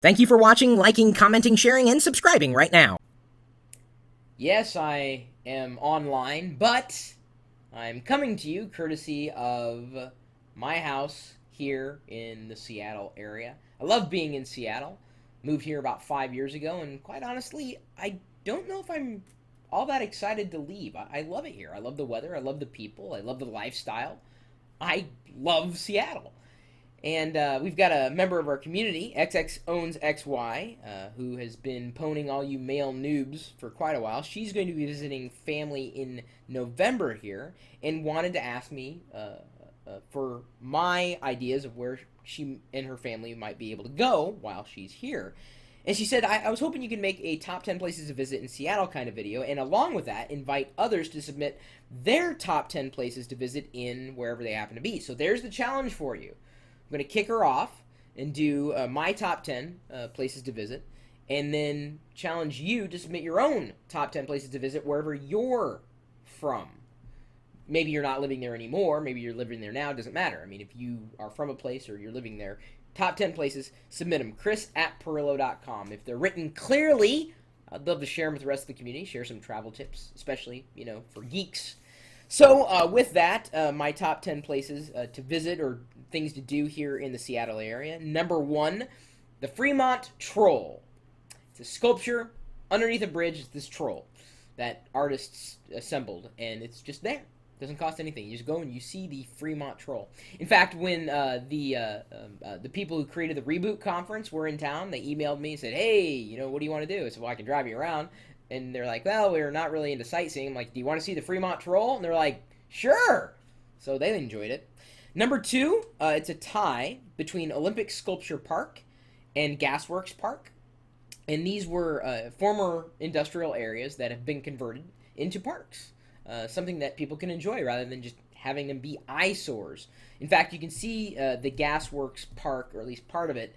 Thank you for watching, liking, commenting, sharing, and subscribing right now. Yes, I am online, but I'm coming to you courtesy of my house here in the Seattle area. I love being in Seattle. Moved here about 5 years ago, and quite honestly, I don't know if I'm all that excited to leave. I love it here. I love the weather. I love the people. I love the lifestyle. I love Seattle. And we've got a member of our community, XX Owns XY, who has been poning all you male noobs for quite a while. She's going to be visiting family in November here and wanted to ask me for my ideas of where she and her family might be able to go while she's here. And she said, I was hoping you could make a top 10 places to visit in Seattle kind of video, and along with that, invite others to submit their top 10 places to visit in wherever they happen to be. So there's the challenge for you. I'm going to kick her off and do my top 10 places to visit, and then challenge you to submit your own top 10 places to visit wherever you're from. Maybe you're not living there anymore. Maybe you're living there now. It doesn't matter. I mean, if you are from a place or you're living there, top 10 places, submit them. Chris@Pirillo.com. If they're written clearly, I'd love to share them with the rest of the community, share some travel tips, especially, for geeks. So with that, my top 10 places to visit or things to do here in the Seattle area. Number 1, the Fremont Troll. It's a sculpture underneath a bridge. It's this troll that artists assembled, and it's just there. It doesn't cost anything. You just go and you see the Fremont Troll. In fact, when the people who created the Reboot conference were in town, they emailed me and said, "Hey, what do you want to do?" I said, "Well, I can drive you around." And they're like, "Well, we're not really into sightseeing." I'm like, "Do you want to see the Fremont Troll?" And they're like, "Sure." So they enjoyed it. Number 2, it's a tie between Olympic Sculpture Park and Gasworks Park. And these were former industrial areas that have been converted into parks. Something that people can enjoy rather than just having them be eyesores. In fact, you can see the Gasworks Park, or at least part of it,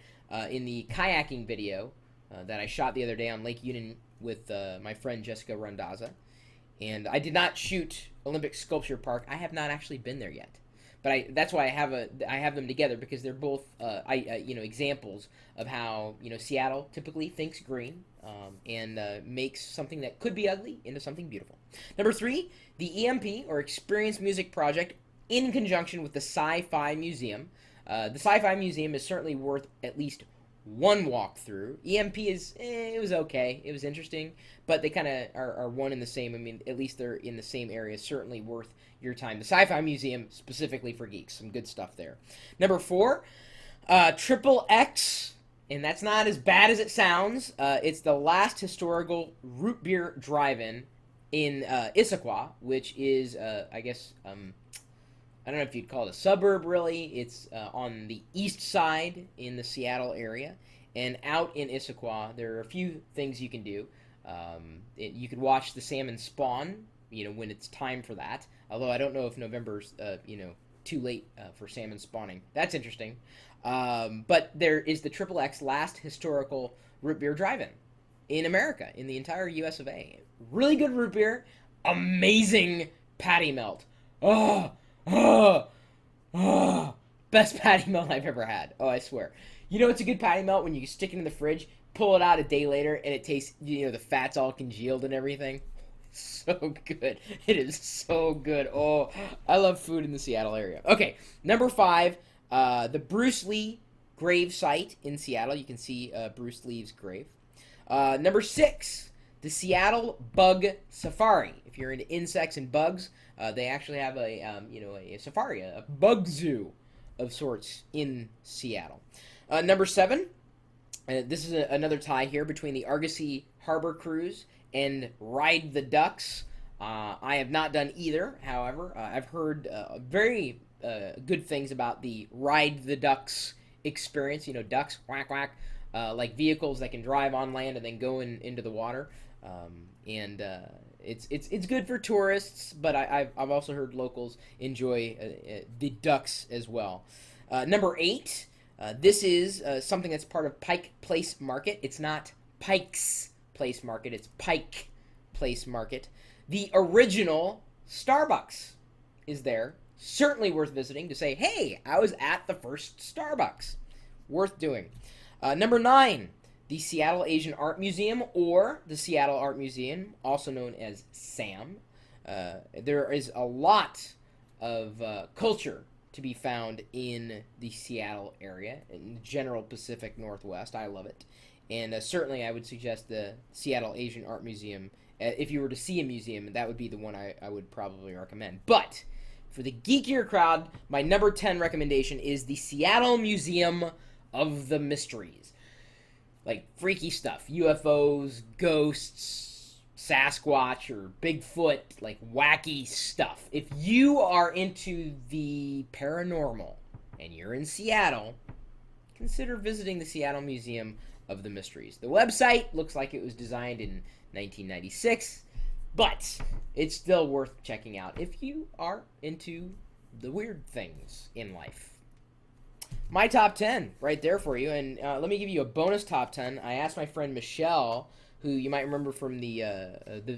in the kayaking video that I shot the other day on Lake Union with my friend Jessica Randazza. And I did not shoot Olympic Sculpture Park. I have not actually been there yet. But that's why I have them together, because they're both examples of how Seattle typically thinks green and makes something that could be ugly into something beautiful. Number 3, the EMP, or Experience Music Project, in conjunction with the Sci-Fi Museum. The Sci-Fi Museum is certainly worth at least one walkthrough. EMP it was okay. It was interesting, but they kind of are one and the same. I mean, at least they're in the same area. Certainly worth your time. The Sci-Fi Museum, specifically for geeks. Some good stuff there. Number 4, Triple X, and that's not as bad as it sounds. It's the last historical root beer drive-in in Issaquah, which is, I guess, I don't know if you'd call it a suburb, really. It's on the east side in the Seattle area. And out in Issaquah, there are a few things you can do. You could watch the salmon spawn, when it's time for that. Although I don't know if November's, too late for salmon spawning. That's interesting. But there is the Triple X last historical root beer drive-in in America, in the entire US of A. Really good root beer. Amazing patty melt. Oh! Oh, oh, best patty melt I've ever had. Oh, I swear. It's a good patty melt when you stick it in the fridge, pull it out a day later, and it tastes, the fat's all congealed and everything. So good. It is so good. Oh, I love food in the Seattle area. Okay, number 5, the Bruce Lee grave site in Seattle. You can see Bruce Lee's grave. Number 6, the Seattle Bug Safari. If you're into insects and bugs, they actually have a safari, a bug zoo of sorts in Seattle. Number 7, this is another tie here between the Argosy Harbor Cruise and Ride the Ducks. I have not done either. However, I've heard very good things about the Ride the Ducks experience. Ducks, quack, quack, like vehicles that can drive on land and then go into the water. It's good for tourists, but I've also heard locals enjoy the ducks as well. Number 8, this is something that's part of Pike Place Market. It's not Pike's Place Market, it's Pike Place Market. The original Starbucks is there. Certainly worth visiting to say, hey, I was at the first Starbucks. Worth doing. Number 9, the Seattle Asian Art Museum, or the Seattle Art Museum, also known as SAM. There is a lot of culture to be found in the Seattle area, in the general Pacific Northwest. I love it. And certainly I would suggest the Seattle Asian Art Museum. If you were to see a museum, that would be the one I would probably recommend. But for the geekier crowd, my number 10 recommendation is the Seattle Museum of the Mysteries. Like freaky stuff. UFOs, ghosts, Sasquatch, or Bigfoot, like wacky stuff. If you are into the paranormal and you're in Seattle, consider visiting the Seattle Museum of the Mysteries. The website looks like it was designed in 1996, but it's still worth checking out if you are into the weird things in life. My top 10 right there for you, and let me give you a bonus top 10. I asked my friend Michelle, who you might remember from the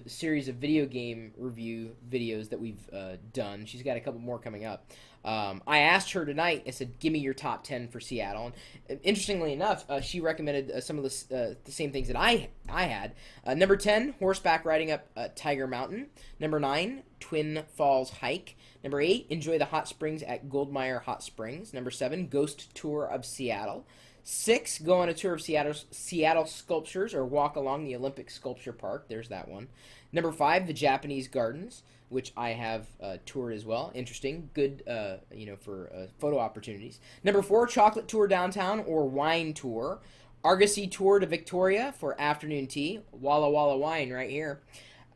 series of video game review videos that we've done. She's got a couple more coming up. I asked her tonight, I said, give me your top 10 for Seattle. And interestingly enough, she recommended some of the same things that I had. Number 10, horseback riding up Tiger Mountain. Number 9, Twin Falls hike. Number 8, enjoy the hot springs at Goldmeyer Hot Springs. Number 7, ghost tour of Seattle. 6, go on a tour of Seattle sculptures, or walk along the Olympic Sculpture Park. There's that one. Number 5, the Japanese Gardens, which I have toured as well. Interesting. Good, for photo opportunities. Number 4, chocolate tour downtown, or wine tour. Argosy tour to Victoria for afternoon tea. Walla Walla wine right here.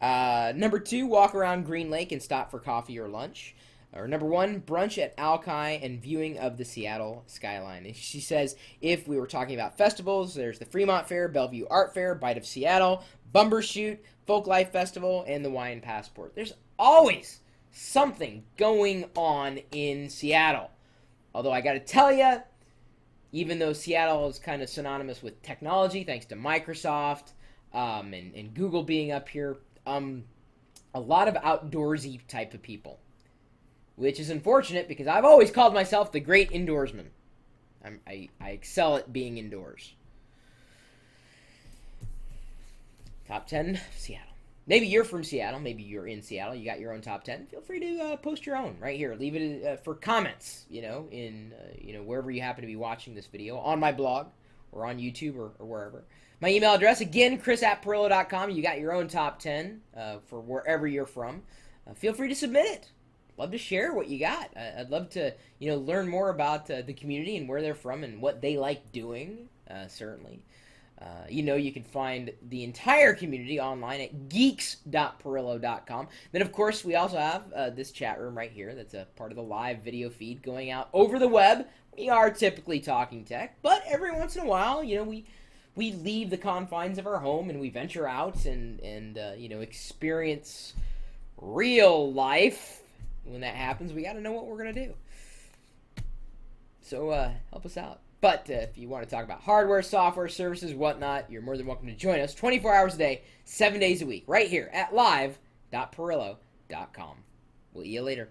Number 2, walk around Green Lake and stop for coffee or lunch. Or number 1, brunch at Alki and viewing of the Seattle skyline. And she says, if we were talking about festivals, there's the Fremont Fair, Bellevue Art Fair, Bite of Seattle, Bumbershoot, Folk Life Festival, and the Wine Passport. There's always something going on in Seattle. Although I gotta tell you, even though Seattle is kind of synonymous with technology, thanks to Microsoft and Google being up here, a lot of outdoorsy type of people. Which is unfortunate because I've always called myself the great indoorsman. I excel at being indoors. Top 10, Seattle. Maybe you're from Seattle. Maybe you're in Seattle. You got your own top 10. Feel free to post your own right here. Leave it for comments, in wherever you happen to be watching this video, on my blog or on YouTube or wherever. My email address, again, chris@pirillo.com. You got your own top 10 for wherever you're from. Feel free to submit it. Love to share what you got. I'd love to, learn more about the community and where they're from and what they like doing, certainly. You can find the entire community online at geeks.pirillo.com. Then, of course, we also have this chat room right here that's a part of the live video feed going out over the web. We are typically talking tech, but every once in a while, we leave the confines of our home and we venture out and experience real life. When that happens, we got to know what we're going to do. So help us out. But if you want to talk about hardware, software, services, whatnot, you're more than welcome to join us 24 hours a day, 7 days a week, right here at live.pirillo.com. We'll see you later.